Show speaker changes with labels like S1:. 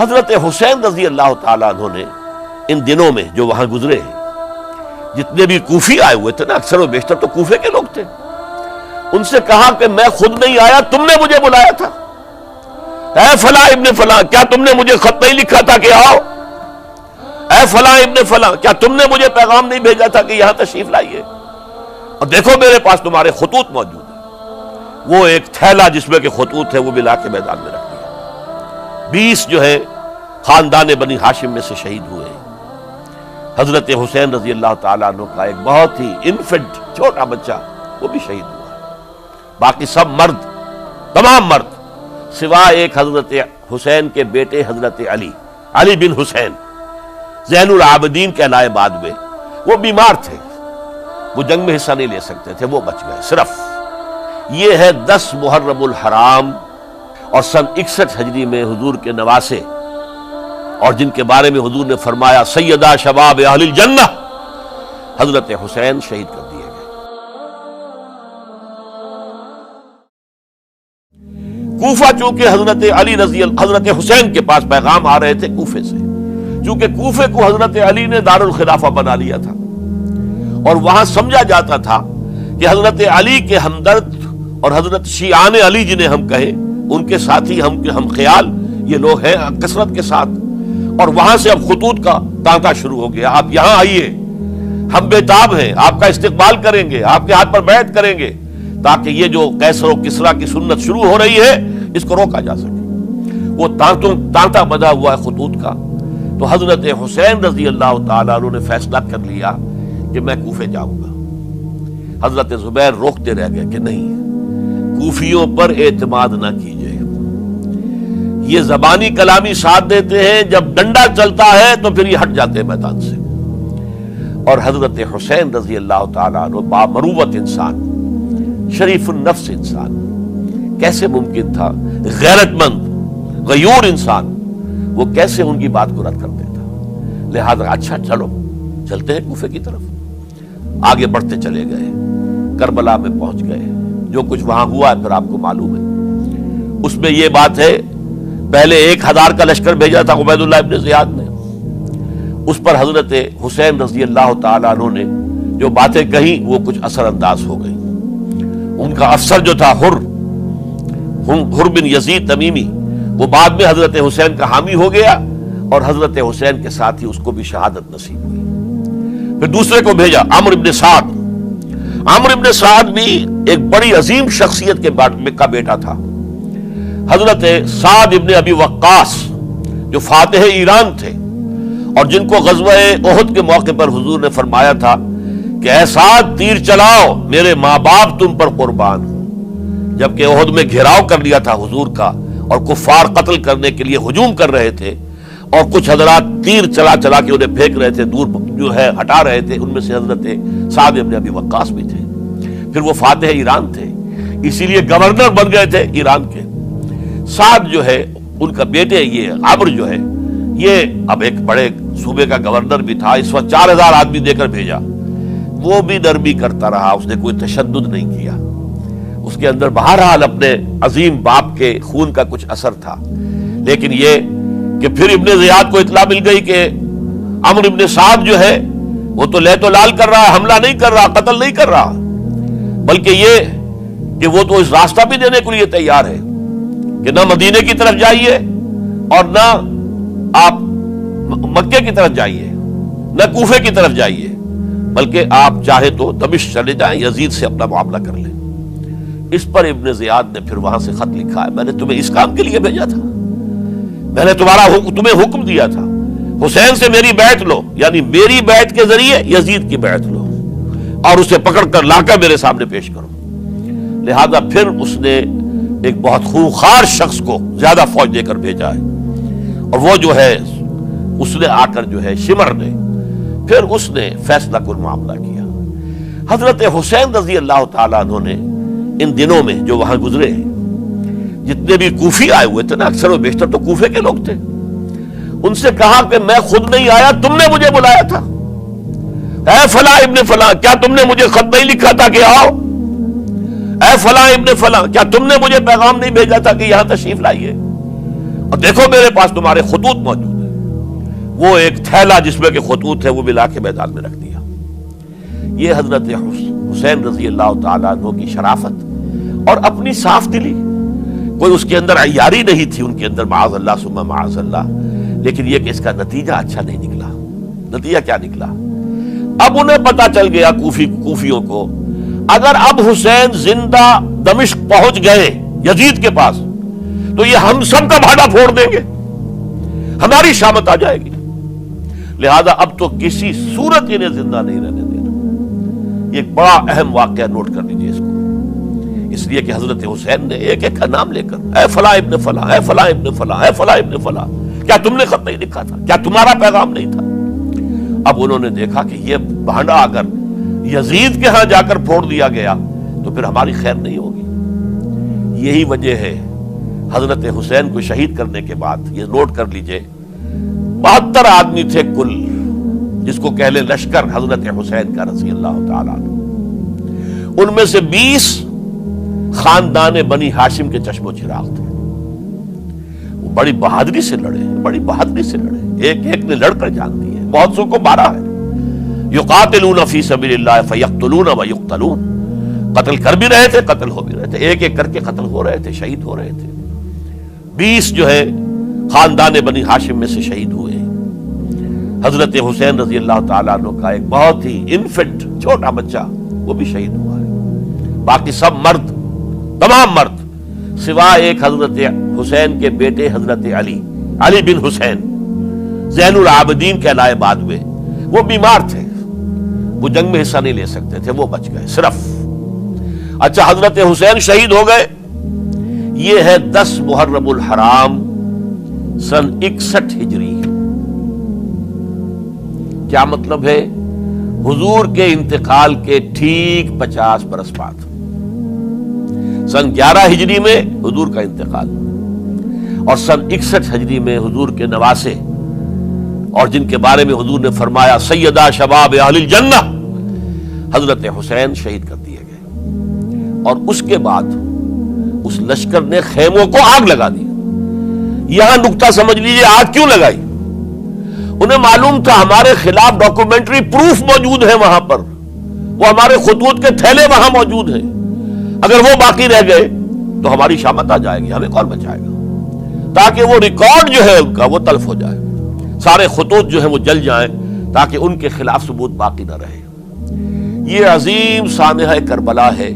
S1: حضرت حسین رضی اللہ تعالیٰ عنہ نے ان دنوں میں جو وہاں گزرے ہیں، جتنے بھی کوفی آئے ہوئے تھے نا، اکثر و بیشتر تو کوفے کے لوگ تھے، ان سے کہا کہ میں خود نہیں آیا، تم نے مجھے بلایا تھا، اے فلاں ابن فلاں کیا تم نے مجھے خط نہیں لکھا تھا کہ آؤ؟ اے فلاں ابن فلاں کیا تم نے مجھے پیغام نہیں بھیجا تھا کہ یہاں تشریف لائیے؟ اور دیکھو میرے پاس تمہارے خطوط موجود ہیں۔ وہ ایک تھیلا جس میں کہ خطوط ہے وہ بھی لا کے میدان میں رکھ دیا۔ 20 جو ہے خاندان بنی ہاشم میں سے شہید ہوئے ہیں۔ حضرت حسین رضی اللہ تعالیٰ عنہ کا ایک بہت ہی انفنٹ چھوٹا بچہ وہ بھی شہید ہوا۔ باقی سب مرد، تمام مرد، سوائے ایک حضرت حسین کے بیٹے حضرت علی بن حسین زین العابدین کہلائے بعد میں، وہ بیمار تھے، وہ جنگ میں حصہ نہیں لے سکتے تھے، وہ بچ گئے۔ صرف یہ ہے 10 محرم الحرام اور سن 61 ہجری میں حضور کے نواسے، اور جن کے بارے میں حضور نے فرمایا سیدہ شباب اہل الجنہ، حضرت حسین شہید کر دیے گئے۔ کوفہ چونکہ حضرت حسین کے پاس پیغام آ رہے تھے کوفے سے، چونکہ کوفے کو حضرت علی نے دارالخلافہ بنا لیا تھا، اور وہاں سمجھا جاتا تھا کہ حضرت علی کے ہمدرد اور حضرت شیعان علی جنہیں ہم کہیں، ان کے ساتھی ہم خیال یہ لوگ ہیں کثرت کے ساتھ، اور وہاں سے اب خطوط کا تانتا شروع ہو گیا، آپ یہاں آئیے، ہم بےتاب ہیں، آپ کا استقبال کریں گے، آپ کے ہاتھ پر بیعت کریں گے، تاکہ یہ جو قیصر و کسریٰ کی سنت شروع ہو رہی ہے اس کو روکا جا سکے۔ وہ تانتا بندھا ہوا ہے خطوط کا۔ تو حضرت حسین رضی اللہ تعالیٰ عنہ نے فیصلہ کر لیا کہ میں کوفے جاؤں گا۔ حضرت زبیر روکتے رہ گئے کہ نہیں، کوفیوں پر اعتماد نہ کیجیے، یہ زبانی کلامی ساتھ دیتے ہیں، جب ڈنڈا چلتا ہے تو پھر یہ ہٹ جاتے ہیں میدان سے۔ اور حضرت حسین رضی اللہ تعالیٰ عنہ بامروت انسان، شریف النفس انسان، کیسے ممکن تھا غیرت مند غیور انسان وہ کیسے ان کی بات کو رد کر دیتا؟ لہذا اچھا چلو چلتے ہیں کوفے کی طرف۔ آگے بڑھتے چلے گئے، کربلا میں پہنچ گئے، جو کچھ وہاں ہوا ہے پھر آپ کو معلوم ہے۔ اس میں یہ بات ہے، پہلے 1000 کا لشکر بھیجا تھا عبید اللہ ابن زیاد نے، اس پر حضرت حسین رضی اللہ تعالیٰ عنہ نے جو باتیں کہیں وہ کچھ اثر انداز ہو گئی۔ ان کا افسر جو تھا حر بن یزید تمیمی، وہ بعد میں حضرت حسین کا حامی ہو گیا، اور حضرت حسین کے ساتھ ہی اس کو بھی شہادت نصیب ہوئی۔ پھر دوسرے کو بھیجا عمرو ابن سعد۔ عمرو ابن سعد بھی ایک بڑی عظیم شخصیت کا بیٹا تھا، حضرت سعد ابن ابی وقاص جو فاتح ایران تھے، اور جن کو غزوہ احد کے موقع پر حضور نے فرمایا تھا کہ اے سعد تیر چلاؤ، میرے ماں باپ تم پر قربان ہوں۔ جبکہ احد میں گھیراؤ کر لیا تھا حضور کا، اور کفار قتل کرنے کے لیے ہجوم کر رہے تھے، اور کچھ حضرات تیر چلا چلا کے انہیں پھینک رہے تھے، دور جو ہے ہٹا رہے تھے، ان میں سے حضرت سعد ابن ابی وقاص بھی تھے۔ پھر وہ فاتح ایران تھے، اسی لیے گورنر بن گئے تھے ایران کے۔ سعد جو ہے ان کا بیٹے، یہ عمرو جو ہے، یہ اب ایک بڑے صوبے کا گورنر بھی تھا، اس وقت 4000 آدمی دے کر بھیجا۔ وہ بھی نرمی کرتا رہا، اس نے کوئی تشدد نہیں کیا، اس کے اندر بہرحال اپنے عظیم باپ کے خون کا کچھ اثر تھا۔ لیکن یہ کہ پھر ابن زیاد کو اطلاع مل گئی کہ عمرو ابن سعد جو ہے وہ تو لے تو لال کر رہا ہے، حملہ نہیں کر رہا، قتل نہیں کر رہا، بلکہ یہ کہ وہ تو اس راستہ بھی دینے کے لیے تیار ہے کہ نہ مدینے کی طرف جائیے اور نہ آپ مکے کی طرف جائیے، نہ کوفے کی طرف جائیے، بلکہ آپ چاہے تو دمشق چلے جائیں، یزید سے اپنا معاملہ کر لیں۔ اس پر ابن زیاد نے پھر وہاں سے خط لکھا ہے، میں نے تمہیں اس کام کے لیے بھیجا تھا، میں نے تمہیں حکم دیا تھا حسین سے میری بیعت لو، یعنی میری بیعت کے ذریعے یزید کی بیعت لو، اور اسے پکڑ کر لا کر میرے سامنے پیش کرو۔ لہذا پھر اس نے ایک بہت خونخوار شخص کو زیادہ فوج دے کر بھیجا ہے، اور وہ جو ہے اس نے آ کر جو ہے شمر نے پھر اس نے فیصلہ کن معاملہ کیا۔ حضرت حسین رضی اللہ تعالیٰ عنہ نے ان دنوں میں جو وہاں گزرے ہیں، جتنے بھی کوفی آئے ہوئے تھے نا، اکثر و بیشتر تو کوفے کے لوگ تھے، ان سے کہا کہ میں خود نہیں آیا، تم نے مجھے بلایا تھا، اے فلاں ابن فلاں کیا تم نے مجھے خط نہیں لکھا تھا کہ آؤ؟ اے فلاں ابن فلاں کیا تم نے مجھے پیغام نہیں بھیجا تھا کہ یہاں تشریف لائیے؟ اور دیکھو میرے پاس تمہارے خطوط موجود ہیں. وہ ایک تھیلا جس میں کہ خطوط ہے وہ بھی لا کے میدان میں رکھ دیا. یہ حضرت حسین رضی اللہ تعالیٰ عنہ کی شرافت اور اپنی صاف دلی. کوئی اس کے اندر عیاری نہیں تھی ان کے اندر، معاذ اللہ ثم معاذ اللہ. لیکن یہ کہ اس کا نتیجہ اچھا نہیں نکلا. نتیجہ کیا نکلا؟ اب انہیں پتا چل گیا کوفیوں کو، اگر اب حسین زندہ دمشق پہنچ گئے یزید کے پاس تو یہ ہم سب کا بھاڑا پھوڑ دیں گے، ہماری شامت آ جائے گی. لہذا اب تو کسی صورت انہیں زندہ نہیں رہنے دینا. یہ ایک بڑا اہم واقعہ نوٹ کر لیجیے اس کو. اس لیے کہ حضرت حسین نے ایک ایک کا نام لے کر، اے فلاں ابن فلاں، اے فلاں ابن فلاں، اے فلاں ابن فلاں، کیا تم نے خط نہیں لکھا تھا؟ کیا تمہارا پیغام نہیں تھا؟ اب انہوں نے دیکھا کہ یہ بھانڈا اگر یزید کے ہاں جا کر پھوڑ دیا گیا تو پھر ہماری خیر نہیں ہوگی. یہی وجہ ہے حضرت حسین کو شہید کرنے کے بعد، یہ نوٹ کر لیجئے، 72 آدمی تھے کل، جس کو کہہ لیں لشکر حضرت حسین کا رضی اللہ تعالیٰ عنہ. ان میں سے 20 خاندان بنی ہاشم کے چشم و چراغ تھے. وہ بڑی بہادری سے لڑے، بڑی بہادری سے لڑے، ایک ایک نے لڑ کر جان دی ہے. بہت سو کو مارا ہے. یقاتلون فی سبیل اللہ فیقتلون ویقتلون، قتل کر بھی رہے تھے، قتل ہو بھی رہے تھے، ایک ایک کر کے قتل ہو رہے تھے، شہید ہو رہے تھے. 20 جو ہے خاندان بنی ہاشم میں سے شہید ہوئے. حضرت حسین رضی اللہ تعالیٰ عنہ کا ایک بہت ہی انفنٹ چھوٹا بچہ وہ بھی شہید ہوا ہے. باقی سب مرد، تمام مرد، سوائے ایک حضرت حسین کے بیٹے حضرت علی بن حسین زین العابدین کہلائے بعد میں. وہ بیمار تھے، وہ جنگ میں حصہ نہیں لے سکتے تھے، وہ بچ گئے صرف. اچھا، حضرت حسین شہید ہو گئے. یہ ہے 10 محرم الحرام سن 61 ہجری. کیا مطلب ہے؟ حضور کے انتقال کے ٹھیک 50 برس بعد، سن 11 ہجری میں حضور کا انتقال، اور سن 61 ہجری میں حضور کے نواسے اور جن کے بارے میں حضور نے فرمایا سیدہ شباب اہل الجنہ، حضرت حسین شہید کر دیے گئے. اور اس کے بعد اس لشکر نے خیموں کو آگ لگا دی. یہاں نکتہ سمجھ لیجئے آگ کیوں لگائی. انہیں معلوم تھا ہمارے خلاف ڈاکومنٹری پروف موجود ہے وہاں پر، وہ ہمارے خطوط کے تھیلے وہاں موجود ہیں. اگر وہ باقی رہ گئے تو ہماری شامت آ جائے گی، ہمیں کون بچائے گا. تاکہ وہ ریکارڈ جو ہے ان کا وہ تلف ہو جائے، سارے خطوط جو ہیں وہ جل جائیں، تاکہ ان کے خلاف ثبوت باقی نہ رہے. یہ عظیم سانحہ کربلا ہے